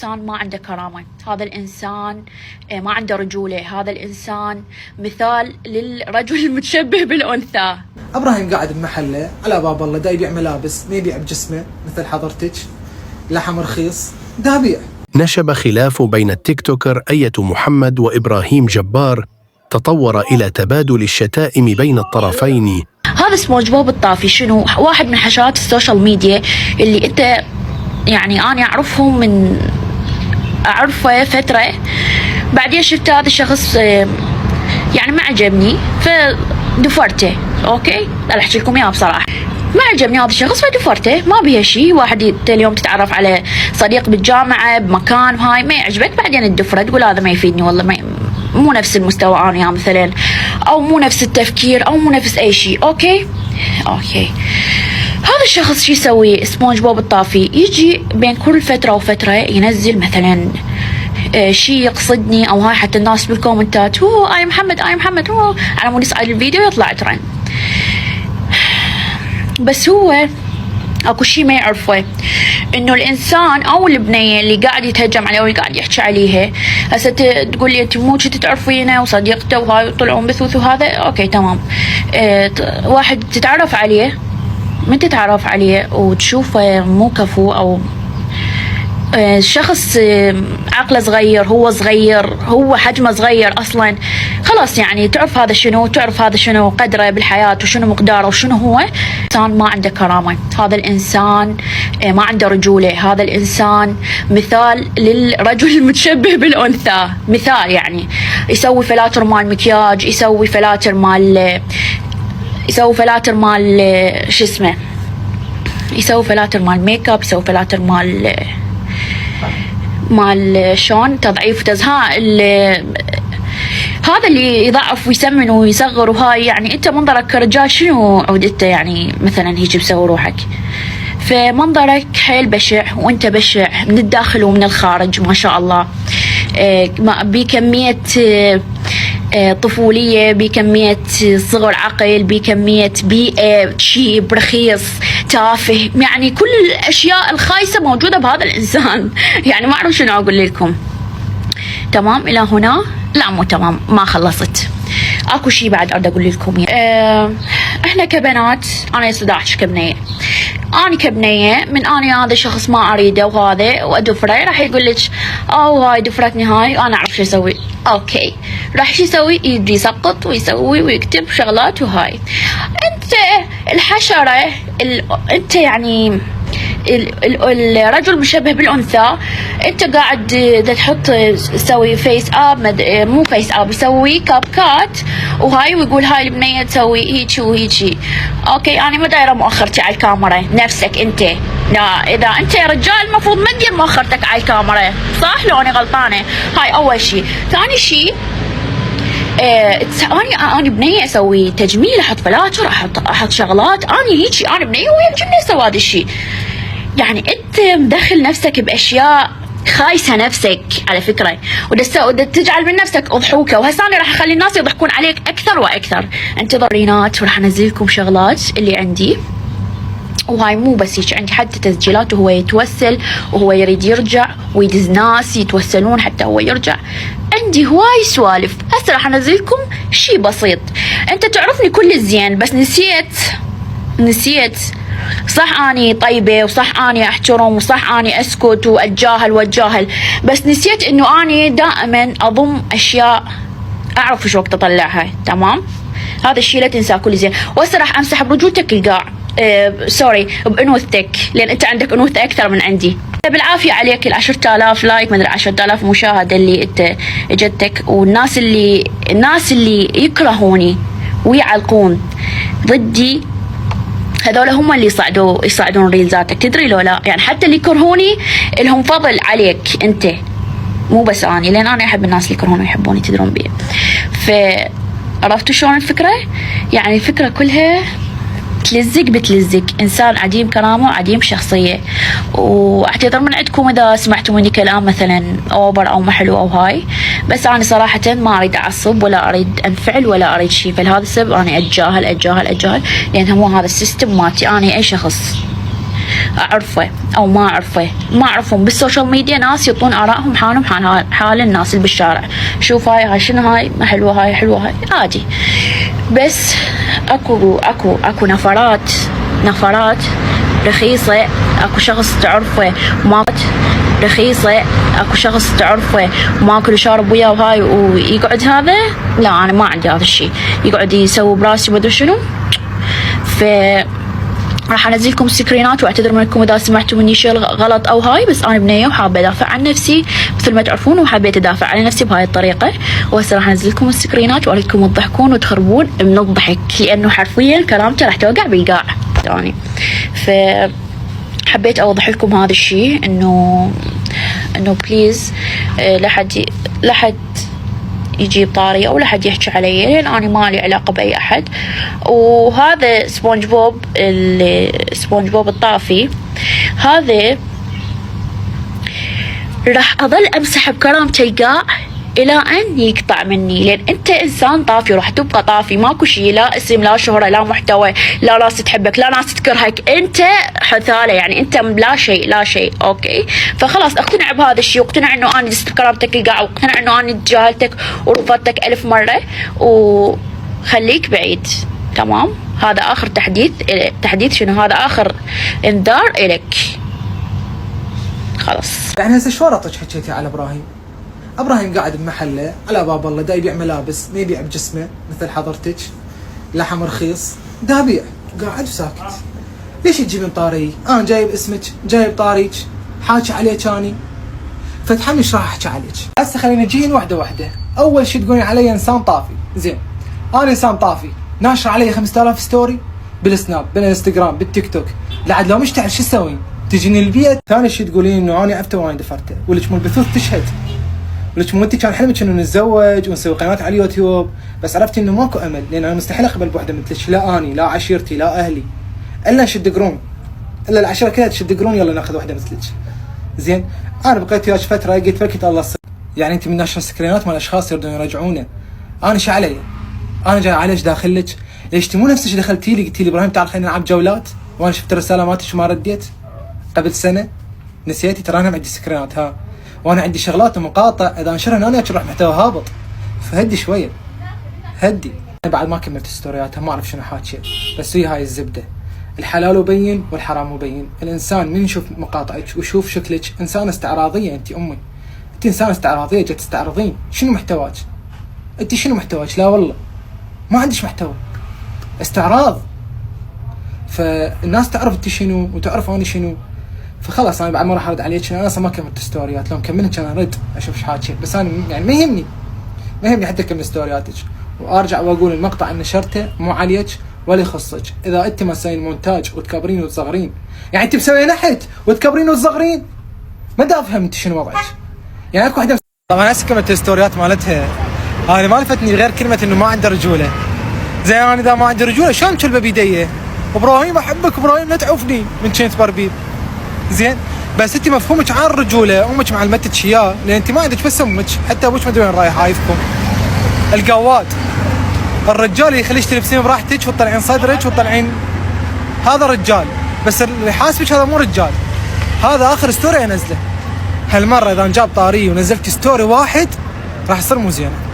إنسان ما عنده كرامة، هذا الإنسان ما عنده رجولة، هذا الإنسان مثال للرجل المتشبه بالأنثى. ابراهيم قاعد بمحله على باب الله، دا يبيع ملابس، ما يبيع بجسمه مثل حضرتك، لحم رخيص دا بيع. نشب خلاف بين التيك توكر أية محمد وإبراهيم جبار تطور إلى تبادل الشتائم بين الطرفين. هذا سبونج بوب الطافي شنو؟ واحد من حشرات السوشيال ميديا اللي انت يعني انا اعرفه فترة، بعدين شفت هذا الشخص يعني ما عجبني فدفرته. اوكي لا احكي لكم اياها بصراحة، ما عجبني هذا الشخص فدفرته. ما بيها شيء، واحد اليوم تتعرف على صديق بالجامعة بمكان هاي ما يعجبك بعدين الدفرة تقول هذا ما يفيدني، والله مو نفس المستوى انا مثلا، او مو نفس التفكير، او مو نفس اي شيء. اوكي هذا الشخص شو يسوي؟ سبونج بوب الطافي يجي بين كل فترة وفترة ينزل مثلا شيء يقصدني او هاي، حتى الناس بالكومنتات هو اي محمد هو على مود يصعد الفيديو يطلع ترند. بس هو اكو شيء ما يعرفه، انه الانسان او البنيه اللي قاعد يتهجم عليها واللي قاعد يحكي عليها هسه تقول لي انت مو كنت تعرفينه وصديقته وهاي وطلعون بثوث وهذا. اوكي تمام، واحد تتعرف عليه من تتعرف عليه وتشوفه مو كفو، او شخص عقله صغير، هو صغير، هو حجمه صغير اصلا، خلاص يعني تعرف هذا شنو، تعرف هذا شنو قدره بالحياه وشنو مقداره وشنو هو. انسان ما عنده كرامه، هذا الانسان ما عنده رجوله، هذا الانسان مثال للرجل المتشبه بالانثى، مثال يعني يسوي فلاتر مال مكياج، يسوي فلاتر مال شو اسمه، يسوي فلاتر مال ميك اب، يسوي فلاتر مال شلون تضعيف وتزهاء، هذا اللي يضعف ويسمن ويصغر وهاي. يعني انت منظرك كرجال شنو عودته؟ يعني مثلا هيجي بسوي روحك، فمنظرك حيل بشع وانت بشع من الداخل ومن الخارج ما شاء الله، بكمية طفولية، بكمية صغر عقل، بكمية بيئة شيب رخيص تافه، يعني كل الأشياء الخايسة موجودة بهذا الإنسان. يعني ما أعرف شنو أقول لكم. تمام إلى هنا؟ لا مو تمام، ما خلصت، اكو شيء بعد اريد اقول لكم. احنا كبنات، انا صداعش كبنيه، انا كبنيه من انا هذا الشخص ما اريده وهذا وادفره، راح يقول لك هاي دفرتني هاي، انا اعرف شو اسوي. اوكي راح شو يسوي؟ يجي يسقط ويسوي ويكتب شغلات وهاي. انت الحشره انت يعني الرجل مشبه بالانثى، انت قاعد تحط تسوي فيس اب، مو فيس اب، يسوي كاب كات وهاي ويقول هاي البنيه تسوي هيجي وهيجي. اوكي انا ما دايره مؤخرتي على الكاميرا، نفسك انت، لا اذا انت رجال المفروض ما تدير مؤخرتك على الكاميرا، صح لو انا غلطانه؟ هاي اول شيء. ثاني شيء انا بنيه اسوي تجميل، احط فلاتر، احط شغلات، انا هيجي، انا بنيه ويعجبني اسوي هذا الشيء. يعني انت مدخل نفسك باشياء خايسه نفسك على فكره، وتجعل من نفسك اضحوكه. وهسه انا راح اخلي الناس يضحكون عليك اكثر واكثر. انتظرينات وراح انزل لكم شغلات اللي عندي، وهاي مو بس هيك، عندي حتى تسجيلات وهو يتوسل وهو يريد يرجع ويدز ناس يتوسلون حتى هو يرجع. عندي هواي سوالف، هسه راح انزل لكم شيء بسيط. انت تعرفني كل الزين بس نسيت صح اني طيبه، وصح اني احترم، وصح اني اسكت واتجاهل، بس نسيت انه اني دائما اضم اشياء اعرف شو وقت اطلعها. تمام، هذا الشيء لا تنساه كل زين. وهسه راح امسح برجولتك القاع، سوري بانوثتك، لان انت عندك انوثه اكثر من عندي. بالعافيه عليك ال 10000 لايك، ما ادري 10000 مشاهده اللي انت اجتك، والناس اللي يكرهوني ويعلقون ضدي، هذول هم اللي يصعدون ريلزاتك، تدري لو لا؟ يعني حتى اللي يكرهوني لهم فضل عليك انت، مو بس اني، لان انا احب الناس اللي يكرهوني ويحبوني، تدرون بيه. عرفتوا شلون الفكره؟ يعني الفكره كلها بتلزق انسان عديم كرامه وعديم شخصيه. واعتذر من عندكم اذا سمعتوا مني كلام مثلا اوبر او ما حلو او هاي، بس انا صراحه ما اريد اعصب ولا اريد انفعل ولا اريد شيء، فلهذا السبب انا اتجاهل، لان مو هذا السيستم مالتي. انا اي شخص اعرفه او ما اعرفه، ما اعرفهم بالسوشيال ميديا، ناس يعطون ارائهم حالهم حال الناس اللي بالشارع. شوف هاي شنو، هاي ما حلوه، هاي حلوه، هاي عادي. بس اكو نفرات رخيصة. اكو شخص تعرفه رخيصة، اكو شخص تعرفه وماكل وشارب وياه وهاي ويقعد هذا. لا انا ما عندي هذا الشيء، يقعد يسوي براسي ومدري شنو. ف راح انزلكم سكرينات واعتذر منكم اذا سمعتوا مني شيء غلط او هاي، بس انا بنيه وحابه ادافع عن نفسي مثل ما تعرفون، وحبيت ادافع عن نفسي بهاي الطريقه. وهسه راح انزلكم السكرينات واريكم تضحكون وتخربون من الضحك، لانه حرفيا كلامته راح توقع بالقاع ثاني. ف حبيت اوضح لكم هذا الشيء، انه بليز لا حد يجيب طاري او لا حد يحكي علي، لان انا ما لي علاقه باي احد. وهذا سبونج بوب الطافي هذا راح اظل امسح بكرامته القاع الى ان يقطع مني، لان انت انسان طافي وراح تبقى طافي، ماكو شيء، لا اسم لا شهره لا محتوى، لا ناس تحبك لا ناس تكرهك، انت حثاله، يعني انت لا شيء. اوكي، فخلاص اقتنع بهذا الشيء، واقتنع انه انا دست بكرامتك القاع، واقتنع انه انا تجاهلتك ورفضتك 1000 مره، وخليك بعيد. تمام، هذا اخر تحديث شنو، هذا اخر انذار الك. خلاص يعني هسه شو رطج حكيتي على ابراهيم قاعد بمحله على باب الله، دا يبيع ملابس، ما يبيع بجسمه مثل حضرتك، لحم رخيص، دا يبيع قاعد وساكت. ليش تجيبين طاري؟ انا جايب اسمك، جايب طاريك، حاكي عليك اني، فتحمل ايش راح احكي عليك. هسه خلينا نجين واحده. اول شيء تقولين علي انسان طافي، زين انا انسان طافي ناشر علي 5000 ستوري بالسناب بالانستغرام بالتيك توك، لعد لو مشتعل شو اسوي؟ تجيني البيت. ثاني شيء تقولين انه انا عفته وانا دفرته، ولك مو البثوث تشهد، ولك مو انت كان حلمك انه نتزوج ونسوي قناه على اليوتيوب، بس عرفتي انه ماكو امل، لان انا مستحيل اقبل بوحده مثلك، لا اني لا عشيرتي لا اهلي الا نشد قرون، الا العشيره كلها تشد قرون، يلا ناخذ وحده مثلك. زين انا بقيت وياك فتره، قلت فكت الله الصدق، يعني انت من ناشر سكرينات مال اشخاص يردون يرجعونه، انا شو علي؟ انا جاي عليك داخلك، ليش انت مو نفسك دخلتي لي قلتي لي ابراهيم تعال خلينا نلعب جولات، وانا شفت الرساله مالتك وما رديت قبل سنه، نسيتي؟ ترى انا عندي سكرينات ها، وانا عندي شغلات ومقاطع اذا انشرها انا راح محتوى هابط، فهدي شويه هدي. انا بعد ما كملت ستورياتها ما اعرف شنو حاكيه، بس هي هاي الزبده، الحلال مبين والحرام مبين. الانسان من يشوف مقاطعك ويشوف شكلك انسانه استعراضيه، انت امي انت انسانه استعراضيه، جت تستعرضين. شنو محتواك؟ انت شنو محتواك؟ لا والله ما عندش محتوى، استعراض. فالناس تعرف انت شنو وتعرف انا شنو، فخلاص انا بعد ما راح ارد عليك، انا اصلا ما كملت ستوريات، لو مكملت كان ارد اشوف ايش حاكي، بس انا يعني ما يهمني حتى اكمل ستورياتك، وارجع واقول المقطع اللي نشرته مو عليك ولا يخصك. اذا انت ما تسوين مونتاج وتكبرين وتصغرين، يعني انت مسوي نحت وتكبرين وتصغرين، ما دا افهم انت شنو وضعك. يعني اكو وحده طبعا هسه كملت الستوريات مالتها، هذه ما لفتني غير كلمه انه ما عنده رجوله. زين انا اذا ما عندي رجوله شلون كلبه بيديه؟ ابراهيم احبك، ابراهيم لا تعوفني من كنت بربيب. زين بس انت مفهومك عن الرجوله، امك معلمتك اياه، لان انت ما عندك بس امك، حتى ابوك ما ادري وين رايح، عايفكم القواد. الرجال اللي يخليك تلبسين براحتك وتطلعين صدرك وتطلعين، هذا رجال، بس اللي يحاسبك هذا مو رجال. هذا اخر ستوري انزله، هالمره اذا جاب طاري ونزلت ستوري واحد راح يصير مو زينه.